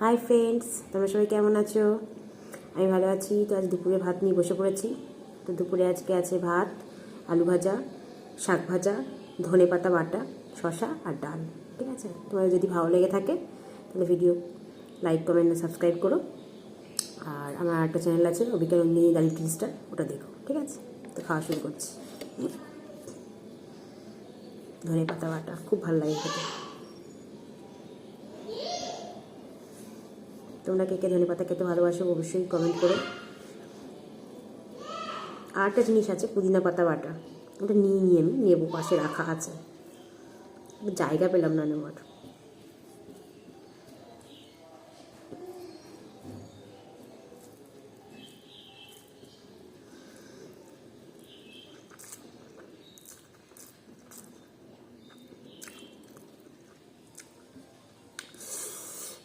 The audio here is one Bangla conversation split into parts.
হাই ফ্রেন্ডস, তোমরা সবাই কেমন আছো? আমি ভালো আছি। তো আজ দুপুরে ভাত নিয়ে বসে পড়েছি। তো দুপুরে আজকে আছে ভাত, আলু ভাজা, শাক ভাজা, ধনে পাতা বাটা, শশা আর ডাল। ঠিক আছে, তোমাদের যদি ভালো লেগে থাকে তাহলে ভিডিও লাইক, কমেন্ট, সাবস্ক্রাইব করো। আর আমার একটা চ্যানেল আছে অবিকা নন্দিনী দ্য লিটল স্টার, ওটা দেখো। ঠিক আছে, তো খাওয়া শুরু করছি। ধনে পাতা বাটা খুব ভালো লাগে খেতে। তোমরা কে কে ধনে পাতা খেতে ভালোবাসো অবশ্যই কমেন্ট করো। আর একটা জিনিস আছে, পুদিনা পাতা বাটা, ওটা নিয়ে আমি নেবো, পাশে রাখা আছে, জায়গা পেলাম না নেওয়ার।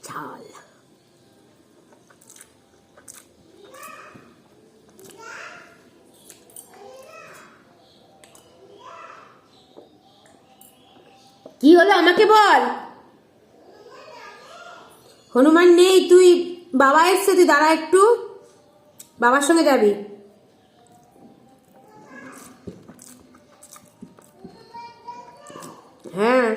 ঝাল কি হলো আমাকে বল। হনুমান নেই, তুই বাবা এসছে, তুই দাঁড়া একটু, বাবার সঙ্গে যাবি। হ্যাঁ,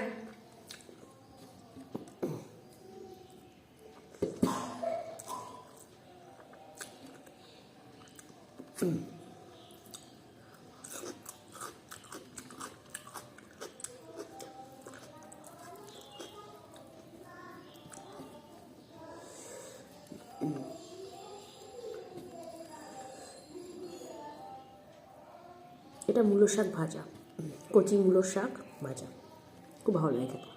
এটা মূলো শাক ভাজা, কচি মূলো শাক ভাজা, খুব ভালো লাগে খেতে।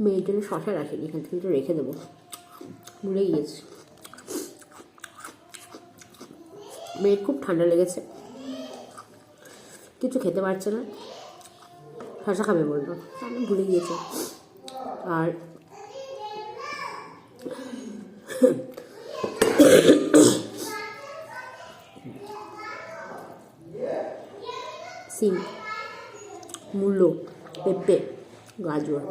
মেয়ের জন্য শশা রাখিনি, এখান থেকে একটু রেখে দেবো, ভুলে গিয়েছি। মেয়ের খুব ঠান্ডা লেগেছে, কিছু খেতে পারছে না, শশা খাবে বললো, আমি ভুলে গিয়েছি। আর সিম, মূলো, পেঁপে, গাজর,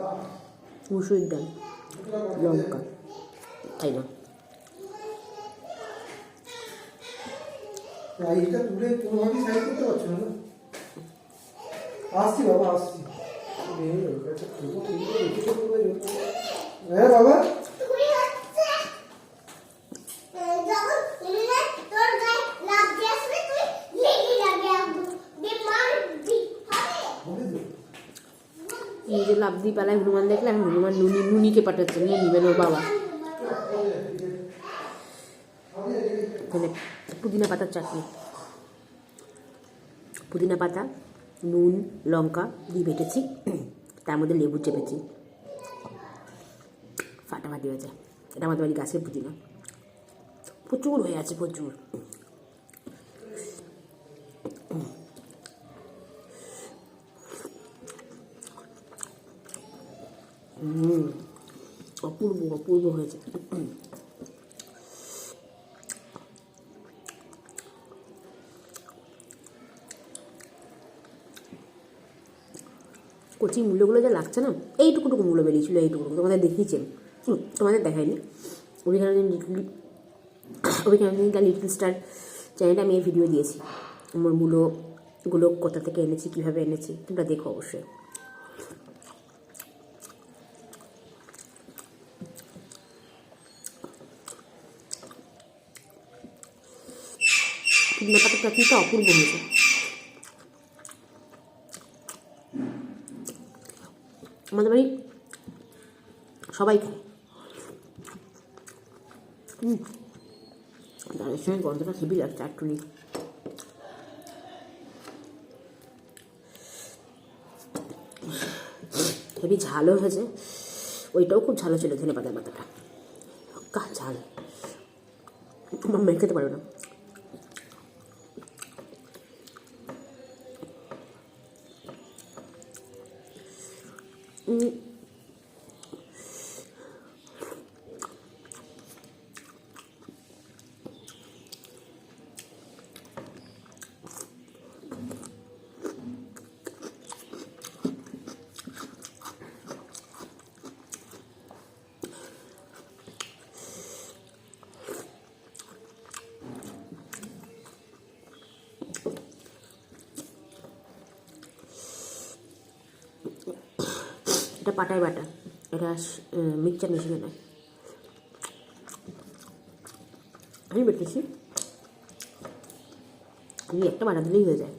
মুসুরির ডাল, লঙ্কা, তাই না? রাইসটা তুলে কোনোভাবেই সাইড করতে পারছো না। আসছি বাবা, আসছি। হ্যাঁ বাবা, নিজে লাভ দিয়ে পালায় হনুমান দেখলে, আমি হনুমান নুনিকে পাঠাচ্ছে, নুনি নিবেন ওর বাবা। এখানে পুদিনা পাতার চাটনি, পুদিনা পাতা, নুন, লঙ্কা দিয়ে বেটেছি, তার মধ্যে লেবু চেপেছি, ফাটাফাটি হয়েছে। এটা আমাদের বাড়ি গাছের পুদিনা, প্রচুর হয়ে আছে, প্রচুর। অপূর্ব অপূর্ব হয়েছে। কচি মূল্যগুলো যা লাগছে না, এইটুকুটুকু মূল্য বেরিয়েছিল, এইটুকু তোমাদের দেখিয়েছেন, তোমাদের দেখায়নি। অভিজ্ঞান দ্য লিটল স্টার চ্যানেলে আমি এই ভিডিও দিয়েছি, আমার মূলোগুলো কোথা থেকে এনেছি, কীভাবে এনেছি, তোমরা দেখো অবশ্যই। পুদিনা পাতার চাটনিটা অপূর্ব হয়েছে। আমাদের বাড়ি সবাই খায়। ডালের সঙ্গে গন্ধটা হেভি লাগছে একটুনি। হেভি ঝালও হয়েছে, ওইটাও খুব ঝালও ছিল ধনে পাতার পাতাটা, ঝাল। আমার মেয়ে খেতে পারবে না। এটা পাটায় বাটা, এটা মিক্সচার মেশিনে নয়। আমি বেটেছি, আমি একটা বাটা দিলেই হয়ে যায়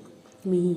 মিহি।